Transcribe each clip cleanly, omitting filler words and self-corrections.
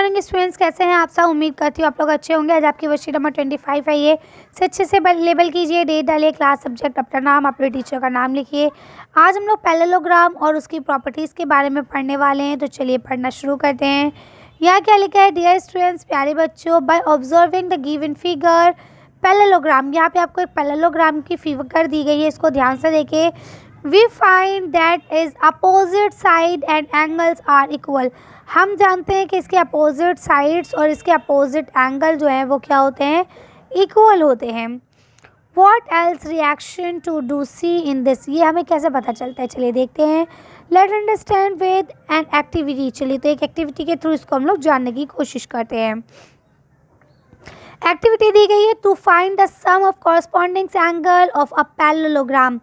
Morning students, कैसे हैं आप सब। उम्मीद करती हूँ आप लोग अच्छे होंगे। आज आपकी वर्कशीट नंबर 25 है, ये से अच्छे से लेबल कीजिए, डेट डालिए, क्लास, सब्जेक्ट, अपना नाम, अपने टीचर का नाम लिखिए। आज हम लोग पैरेललोग्राम और उसकी प्रॉपर्टीज़ के बारे में पढ़ने वाले हैं, तो चलिए पढ़ना शुरू करते हैं। यहाँ क्या लिखा है, डियर स्टूडेंट्स, प्यारे बच्चों, by observing the given figure parallelogram. यहाँ पे आपको एक पैरेललोग्राम की फिगर दी गई है, इसको ध्यान से देखिए। We find that is opposite side and angles are equal. हम जानते हैं कि इसके अपोजिट साइड्स और इसके अपोजिट एंगल जो है वो क्या होते हैं, इक्वल होते हैं। What else reaction to do see in this, ये हमें कैसे पता चलता है, चलिए देखते हैं। Let understand with an activity, चलिए तो एक एक्टिविटी के थ्रू इसको हम लोग जानने की कोशिश करते हैं। एक्टिविटी दी गई है to find the sum of corresponding angle of a parallelogram.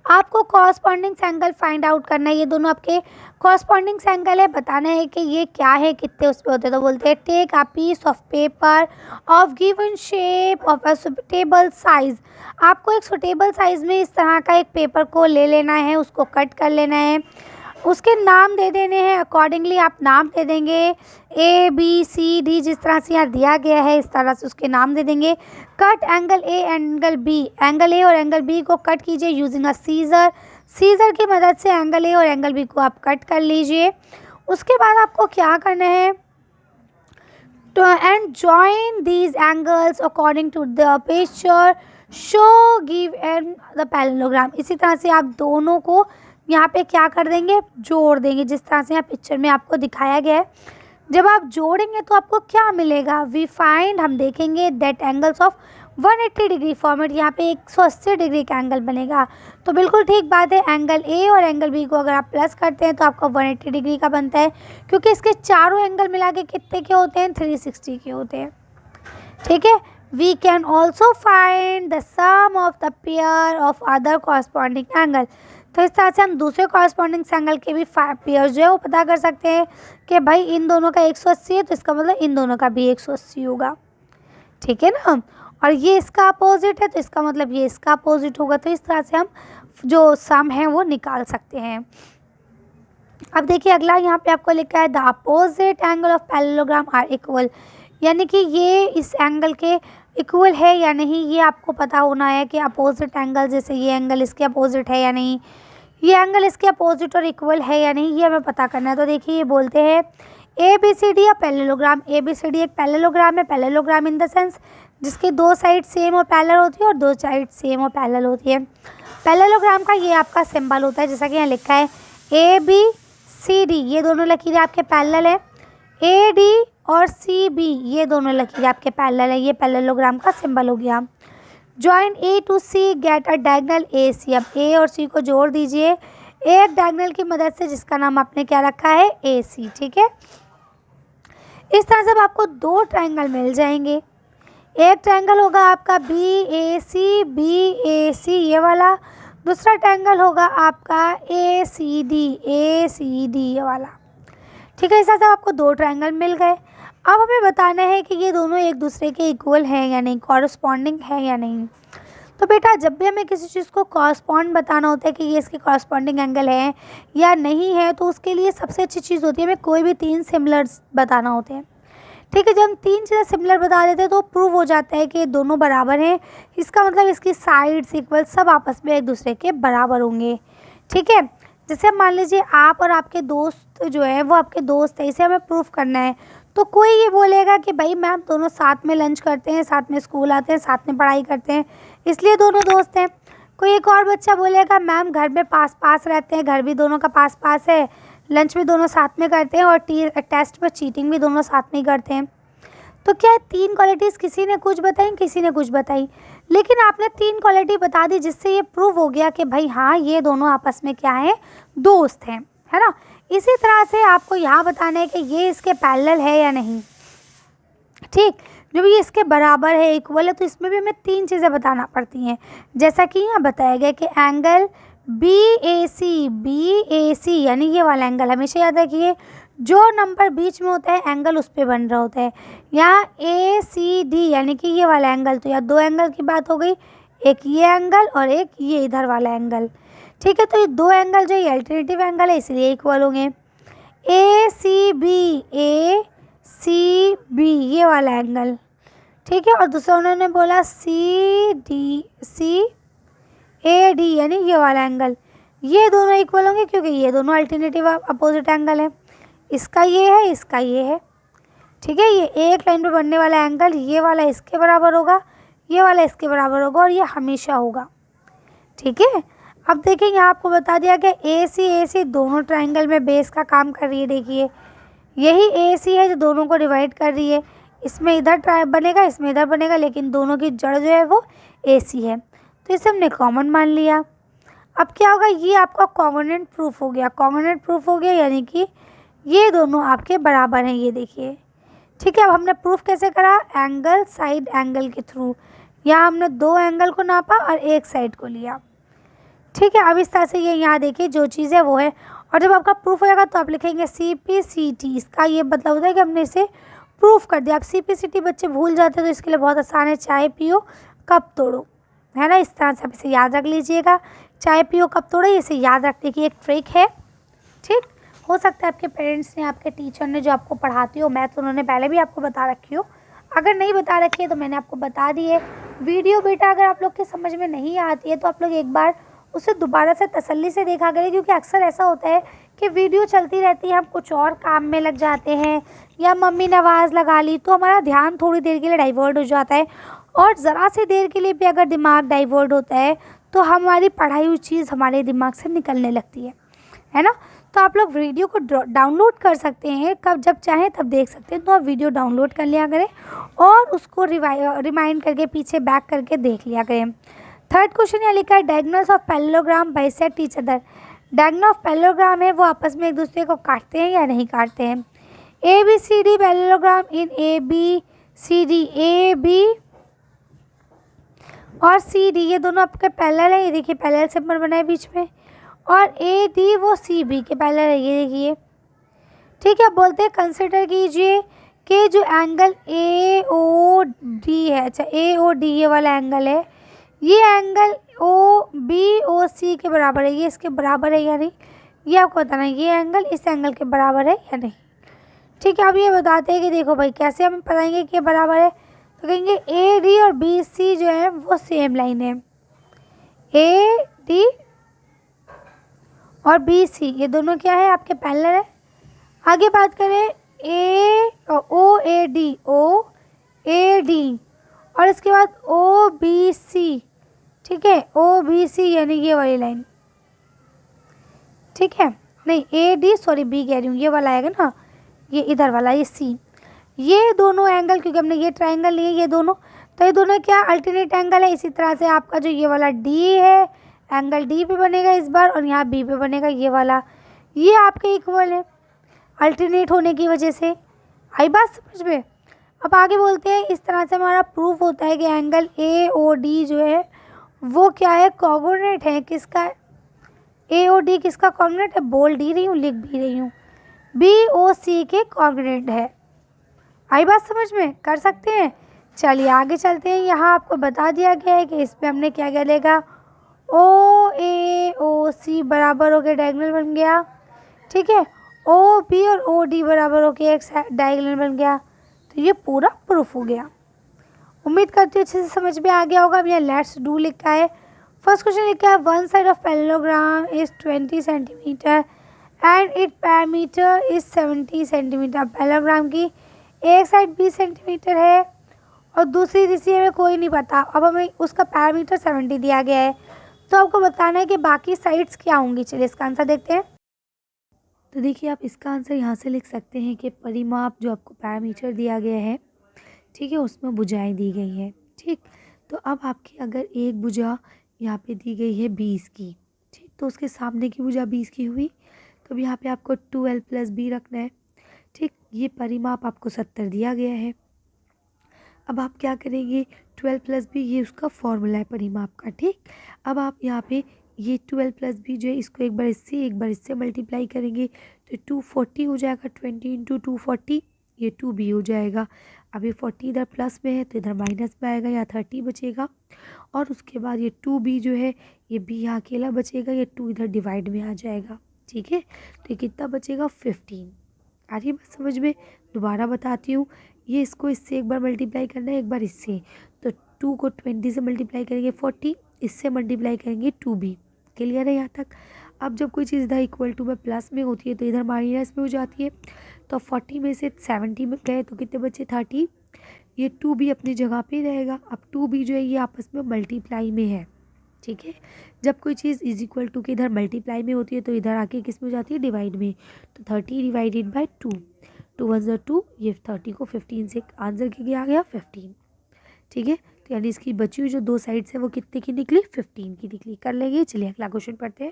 आपको कॉरस्पॉन्डिंग एंगल फाइंड आउट करना है, ये दोनों आपके कॉरस्पॉन्डिंग एंगल है, बताना है कि ये क्या है, कितने उस पे होते हैं। तो बोलते हैं take a piece of paper of given shape of a suitable size. आपको एक सुटेबल साइज में इस तरह का एक पेपर को ले लेना है, उसको कट कर लेना है, उसके नाम दे देने हैं। अकॉर्डिंगली आप नाम दे देंगे, ए बी सी डी, जिस तरह से यहाँ दिया गया है इस तरह से उसके नाम दे देंगे। Cut angle A angle B, angle A और एंगल बी को कट कीजिए यूजिंग अ सीजर। सीजर की मदद से एंगल ए और एंगल बी को आप कट कर लीजिए। उसके बाद आपको क्या करना है, to and join these angles according to the picture show given the parallelogram। इसी तरह से आप दोनों को यहाँ पे क्या कर देंगे, जोड़ देंगे, जिस तरह से यहाँ पिक्चर में आपको दिखाया गया है। जब आप जोड़ेंगे तो आपको क्या मिलेगा, वी फाइंड, हम देखेंगे that angles of 180 degree format, यहाँ पे 180 डिग्री का एंगल बनेगा। तो बिल्कुल ठीक बात है, एंगल ए और एंगल बी को अगर आप प्लस करते हैं तो आपका 180 डिग्री का बनता है, क्योंकि इसके चारों एंगल मिला के कितने के होते हैं, 360 के होते हैं। ठीक है। We can also find the sum of the pair of other corresponding angle. तो इस तरह से हम दूसरे कॉरस्पॉन्डिंग एंगल के भी पेयर जो है वो पता कर सकते हैं कि भाई इन दोनों का 180 है तो इसका मतलब इन दोनों का भी 180 होगा। ठीक है ना। और ये इसका अपोजिट है तो इसका मतलब ये इसका अपोजिट होगा। तो इस तरह से हम जो सम है वो निकाल सकते हैं। अब देखिए अगला यहाँ पे आपको लिखा है the opposite angle of parallelogram are equal, यानी कि ये इस एंगल के इक्वल है या नहीं, ये आपको पता होना है कि अपोजिट एंगल, जैसे ये एंगल इसके अपोजिट है या नहीं, ये एंगल इसके अपोजिट और इक्वल है या नहीं, ये हमें पता करना है। तो देखिए ये बोलते हैं ए बी सी डी या parallelogram. A B C D एक पैरेललोग्राम है। पैरेललोग्राम इन द सेंस जिसके दो साइड सेम और पैरेलल होती है और दो साइड सेम और पैरेलल होती है। पैरेललोग्राम का ये आपका सिंबल होता है, जैसा कि यहाँ लिखा है ए बी सी डी, ये दोनों लकीरें आपके पैरेलल है। ए डी और सी बी, ये दोनों लकीरें आपके पैरेलल है। ये पैरेललोग्राम का सिंबल हो गया। Join A to C get a diagonal A C. अब ए और सी को जोड़ दीजिए एक डायगोनल की मदद से, जिसका नाम आपने क्या रखा है, ए सी। ठीक है। इस तरह से अब आपको दो ट्रायंगल मिल जाएंगे। एक ट्रायंगल होगा आपका बी ए सी ये वाला, दूसरा ट्रायंगल होगा आपका ए सी डी ये वाला। ठीक है। इस तरह से आपको दो ट्रायंगल मिल गए। अब हमें बताना है कि ये दोनों एक दूसरे के इक्वल हैं या नहीं, कॉरस्पॉन्डिंग है या नहीं। तो बेटा जब भी हमें किसी चीज़ को कॉरस्पॉन्ड बताना होता है कि ये इसके कॉरस्पॉन्डिंग एंगल है या नहीं है, तो उसके लिए सबसे अच्छी चीज़ होती है हमें कोई भी तीन सिमिलर्स बताना होते हैं। ठीक है। जब हम तीन चीज़ें सिमिलर बता देते हैं तो प्रूव हो जाता है कि ये दोनों बराबर हैं। इसका मतलब इसकी साइड्स इक्वल, सब आपस में एक दूसरे के बराबर होंगे। ठीक है। जैसे अब मान लीजिए आप और आपके दोस्त जो है वो आपके दोस्त है, इसे हमें प्रूफ करना है। तो कोई ये बोलेगा कि भाई मैम दोनों साथ में लंच करते हैं, साथ में स्कूल आते हैं, साथ में पढ़ाई करते हैं, इसलिए दोनों दोस्त हैं। कोई एक और बच्चा बोलेगा मैम घर में पास पास रहते हैं, घर भी दोनों का पास पास है, लंच भी दोनों साथ में करते हैं और टेस्ट में चीटिंग भी दोनों साथ में ही करते हैं। तो क्या तीन क्वालिटीज़ किसी ने कुछ बताई, किसी ने कुछ बताई, लेकिन आपने तीन क्वालिटी बता दी, जिससे ये प्रूव हो गया कि भाई हाँ ये दोनों आपस में क्या है, दोस्त हैं, है ना। इसी तरह से आपको यहाँ बताना है कि ये इसके पैरेलल है या नहीं। ठीक। जब ये इसके बराबर है, इक्वल है, तो इसमें भी हमें तीन चीज़ें बताना पड़ती हैं, जैसा कि यहाँ बताया गया कि एंगल बी ए सी यानी ये वाला एंगल, हमेशा याद रखिए जो नंबर बीच में होता है एंगल उस पर बन रहा होता है। यहाँ ए सी डी यानी कि ये वाला एंगल, तो यहाँ दो एंगल की बात हो गई, एक ये एंगल और एक ये इधर वाला एंगल। ठीक है। तो ये दो एंगल जो ये अल्टरनेटिव एंगल है इसलिए इक्वल होंगे। ए सी बी सी बी ये वाला एंगल, ठीक है। और दूसरा उन्होंने बोला सी ए डी यानी ये वाला एंगल, ये दोनों इक्वल होंगे क्योंकि ये दोनों अल्टरनेटिव अपोजिट एंगल है। इसका ये है, इसका ये है, ठीक है। ये एक लाइन पे बनने वाला एंगल ये वाला इसके बराबर होगा, ये वाला इसके बराबर होगा और ये हमेशा होगा, ठीक है। अब देखिए यहाँ आपको बता दिया गया ए सी दोनों ट्राइंगल में बेस का काम कर रही है। देखिए यही ए सी है जो दोनों को डिवाइड कर रही है। इसमें इधर ट्राई बनेगा, इसमें इधर बनेगा, लेकिन दोनों की जड़ जो है वो ए सी है, तो इसे हमने कॉमन मान लिया। अब क्या होगा, ये आपका कॉन्ग्रुएंट प्रूफ हो गया। कॉन्ग्रुएंट प्रूफ हो गया यानी कि ये दोनों आपके बराबर हैं, ये देखिए, ठीक है। अब हमने प्रूफ कैसे करा, एंगल साइड एंगल के थ्रू। यहाँ हमने दो एंगल को नापा और एक साइड को लिया, ठीक है। अब इस तरह से ये यहाँ देखिए जो चीज़ है वो है। और जब आपका प्रूफ हो जाएगा तो आप लिखेंगे सी पी सी टी। इसका ये मतलब होता है कि हमने इसे प्रूफ कर दिया। आप सी पी सी टी बच्चे भूल जाते हैं तो इसके लिए बहुत आसान है, चाय पियो कप तोड़ो, है ना। इस तरह से आप इसे याद रख लीजिएगा, चाय पियो कप तोड़ो, इसे याद रखने की एक ट्रिक है, ठीक। हो सकता है आपके पेरेंट्स ने, आपके टीचर ने जो आपको पढ़ाती हो मैथ, उन्होंने पहले भी आपको बता रखी हो। अगर नहीं बता रखी है तो मैंने आपको बता दी है। वीडियो बेटा अगर आप लोग के समझ में नहीं आती है तो आप लोग एक बार उसे दोबारा से तसल्ली से देखा करें, क्योंकि अक्सर ऐसा होता है कि वीडियो चलती रहती है, हम कुछ और काम में लग जाते हैं या मम्मी ने आवाज़ लगा ली तो हमारा ध्यान थोड़ी देर के लिए डाइवर्ट हो जाता है। और ज़रा सी देर के लिए भी अगर दिमाग डाइवर्ट होता है तो हमारी पढ़ाई हुई चीज़ हमारे दिमाग से निकलने लगती है ना। तो आप लोग वीडियो को डाउनलोड कर सकते हैं, कब जब चाहें तब देख सकते हैं। तो आप वीडियो डाउनलोड कर लिया करें और उसको रिमाइंड करके पीछे बैक करके देख लिया करें। थर्ड क्वेश्चन यहाँ लिखा है diagonals of parallelogram bisect each other. Diagonal of parallelogram है वो आपस में एक दूसरे को काटते हैं या नहीं काटते हैं। A B C D parallelogram in A B C D, A B और सी डी ये दोनों आपके पैरेलल है, ये देखिए पैरेलल सिंबल बना है बीच में। और ए डी वो सी बी के पैरेलल है, ये देखिए, ठीक है। बोलते हैं कंसिडर कीजिए कि जो एंगल ए ओ डी है, अच्छा ए ओ डी ये वाला एंगल है, ये एंगल ओ बी ओ सी के बराबर है, ये इसके बराबर है या नहीं, ये आपको बताना है। ये एंगल इस एंगल के बराबर है या नहीं, ठीक है। अब ये बताते हैं कि देखो भाई कैसे हम बताएंगे कि बराबर है, तो कहेंगे ए डी और बी सी जो है वो सेम लाइन है। ए डी और बी सी ये दोनों क्या है, आपके पैरेलल है। आगे बात करें ए ओ A D, O A D और इसके बाद ओ बी सी, ठीक है, ओ बी सी यानी ये वाली लाइन, ठीक है। नहीं ए डी सॉरी बी कह रही हूँ, ये वाला आएगा ना, ये इधर वाला ये सी, ये दोनों एंगल क्योंकि हमने ये ट्रायंगल लिए ये दोनों, तो ये दोनों क्या अल्टरनेट एंगल है। इसी तरह से आपका जो ये वाला डी है एंगल डी पे बनेगा इस बार और यहाँ बी पे बनेगा ये वाला, ये आपके इक्वल है अल्टरनेट होने की वजह से। आई बात समझ में। अब आगे बोलते हैं इस तरह से हमारा प्रूफ होता है कि एंगल ए ओ डी जो है वो क्या है, कॉन्ग्रुएंट है। किसका, ए ओ डी किसका कॉन्ग्रुएंट है, बोल डी रही हूँ लिख भी रही हूँ, बी ओ सी के कॉन्ग्रुएंट है। आई बात समझ में, कर सकते हैं। चलिए आगे चलते हैं। यहाँ आपको बता दिया गया है कि इस पर हमने क्या क्या लेगा, ओ ए ओ सी बराबर हो गया डायगोनल बन गया, ठीक है। ओ बी और ओ डी बराबर हो गया एक डायगोनल बन गया, तो ये पूरा प्रूफ हो गया। उम्मीद करती हूँ अच्छे से समझ में आ गया होगा। अब यहाँ लेट्स डू लिखा है। फर्स्ट क्वेश्चन लिखा है one side of parallelogram is 20 centimetre and it parameter is 70 centimetre. Parallelogram की एक साइड 20 सेंटीमीटर है और दूसरी दिशा हमें कोई नहीं पता। अब हमें उसका पैरामीटर 70 दिया गया है, तो आपको बताना है कि बाकी साइड्स क्या होंगी। चलिए इसका आंसर देखते हैं। तो देखिए आप इसका आंसर यहाँ से लिख सकते हैं कि परिमाप जो आपको पैरामीटर दिया गया है, ठीक है, उसमें भुजाएं दी गई हैं, ठीक। तो अब आपकी अगर एक भुजा यहाँ पे दी गई है 20 की, ठीक, तो उसके सामने की भुजा 20 की हुई, तो अब यहाँ पे आपको 12 + b रखना है, ठीक। ये परिमाप आपको 70 दिया गया है। अब आप क्या करेंगे, 12 + b ये उसका फॉर्मूला है परिमाप का, ठीक। अब आप यहाँ पे ये 12 + b जो है इसको एक बार इससे मल्टीप्लाई करेंगे तो 240 हो जाएगा। 20 × 240 ये 2b हो जाएगा। अब ये 40 इधर प्लस में है तो इधर माइनस में आएगा, यहाँ 30 बचेगा। और उसके बाद ये 2b जो है ये b यहाँ अकेला बचेगा, ये 2 इधर डिवाइड में आ जाएगा, ठीक है। तो ये कितना बचेगा 15। आ रही है बात समझ में? दोबारा बताती हूँ, ये इसको इससे एक बार मल्टीप्लाई करना है, एक बार इससे। तो 2 को 20 से मल्टीप्लाई करेंगे 40, इससे मल्टीप्लाई करेंगे 2b। क्लियर है यहाँ तक? अब जब कोई चीज़ इधर इक्वल टू में प्लस में होती है तो इधर माइनस में हो जाती है। तो 40 में से 70 में गए तो कितने बचे? 30। ये 2b अपनी जगह पे ही रहेगा। अब 2b जो है ये आपस में मल्टीप्लाई में है, ठीक है। जब कोई चीज़ इज इक्वल टू के इधर मल्टीप्लाई में होती है तो इधर आके किस में हो जाती है? डिवाइड में। तो 30 डिवाइडेड बाई 2, 2 1 ज़ा 2, ये 30 को 15 से आंसर क्या आ गया? 15, ठीक है। तो यानी इसकी बची हुई जो दो साइड्स है वो कितने की निकली? 15 की निकली। कर लेंगे। चलिए अगला क्वेश्चन पढ़ते हैं।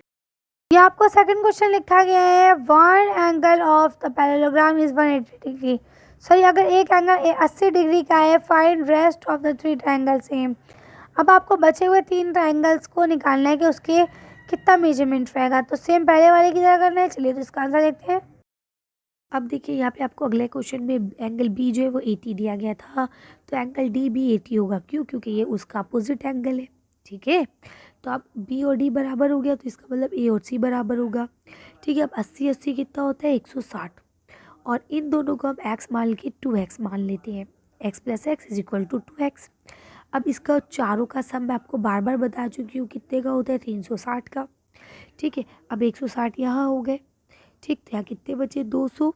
ये आपको सेकंड क्वेश्चन लिखा गया है, one angle of the parallelogram is 180 degree. Sorry, अगर एक एंगल 80 डिग्री का है, find rest of the 3 triangle same. अब आपको बचे हुए 3 ट्रायंगल्स को निकालना है कि उसके कितना मेजरमेंट रहेगा। तो सेम पहले वाले की तरह करना है। चलिए तो इसका आंसर देखते हैं। अब देखिए यहाँ पे आपको अगले क्वेश्चन में एंगल बी जो है वो 80 दिया गया था, तो एंगल डी भी 80 होगा। क्यों? क्योंकि ये उसका अपोजिट एंगल है, ठीक है। तो अब बी और डी बराबर हो गया, तो इसका मतलब ए और सी बराबर होगा, ठीक है। अब 80 80 कितना होता है? 160। और इन दोनों को हम एक्स मान के 2x मान लेते हैं। x plus x is equal to 2x। अब इसका चारों का सम मैं आपको बार बार बता चुकी हूँ कितने का होता है? 360 का, ठीक है। अब 160 यहाँ हो गए, ठीक। तो यहाँ कितने बचे? 200।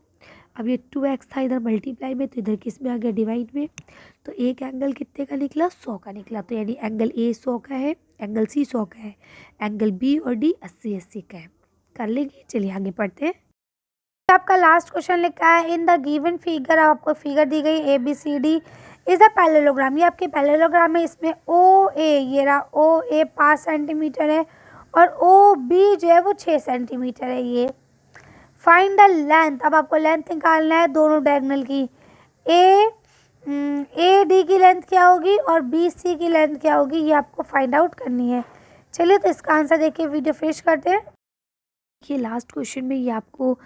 अब ये 2x था इधर मल्टीप्लाई में, तो इधर किस में आ गया? डिवाइड में। तो एक एंगल कितने का निकला? 100 का निकला। तो यानी एंगल ए 100 का है, एंगल सी 100 का है, एंगल बी और डी 80 80 का है। कर लेंगे। चलिए आगे पढ़ते हैं। आपका लास्ट क्वेश्चन लिखा है, इन द गिवन फिगर, आपको फिगर दी गई A B C D is a parallelogram. ये आपके पैरेललोग्राम है। इसमें ओ ए, ये रहा ओ ए 5 सेंटीमीटर है और ओ बी जो है वो 6 सेंटीमीटर है। ये फाइंड द लेंथ। अब आपको लेंथ निकालना है दोनों डायगोनल की। ए डी की लेंथ क्या होगी और बी सी की लेंथ क्या होगी, ये आपको फाइंड आउट करनी है। चलिए तो इसका आंसर देखिए, वीडियो फिनिश करते हैं। ये लास्ट क्वेश्चन में ये आपको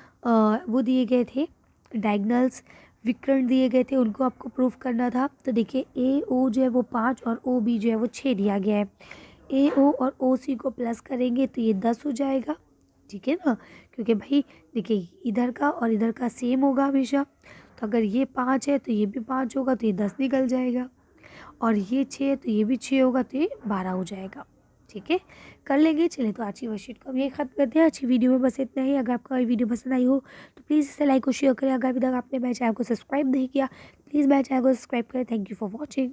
वो दिए गए थे, डायगोनल्स विकर्ण दिए गए थे, उनको आपको प्रूफ करना था। तो देखिए ए ओ जो है वो 5 और ओ बी जो है वो 6 दिया गया है। ए ओ और ओ सी को प्लस करेंगे तो ये 10 हो जाएगा, ठीक है ना। क्योंकि भाई देखिए इधर का और इधर का सेम होगा हमेशा। तो अगर ये 5 है तो ये भी 5 होगा, तो ये 10 निकल जाएगा। और ये 6 है तो ये भी 6 होगा, तो ये 12 हो जाएगा, ठीक है। कर लेंगे। चलिए तो आज की वर्कशीट को हम ये खत्म करते हैं। आज की वीडियो में बस इतना ही। अगर आपको वीडियो पसंद आई हो तो प्लीज़ इसे लाइक और शेयर करें। अगर अभी तक आपने मेरे चैनल को सब्सक्राइब नहीं किया, प्लीज़ मेरे चैनल को सब्सक्राइब करें। Thank you for watching.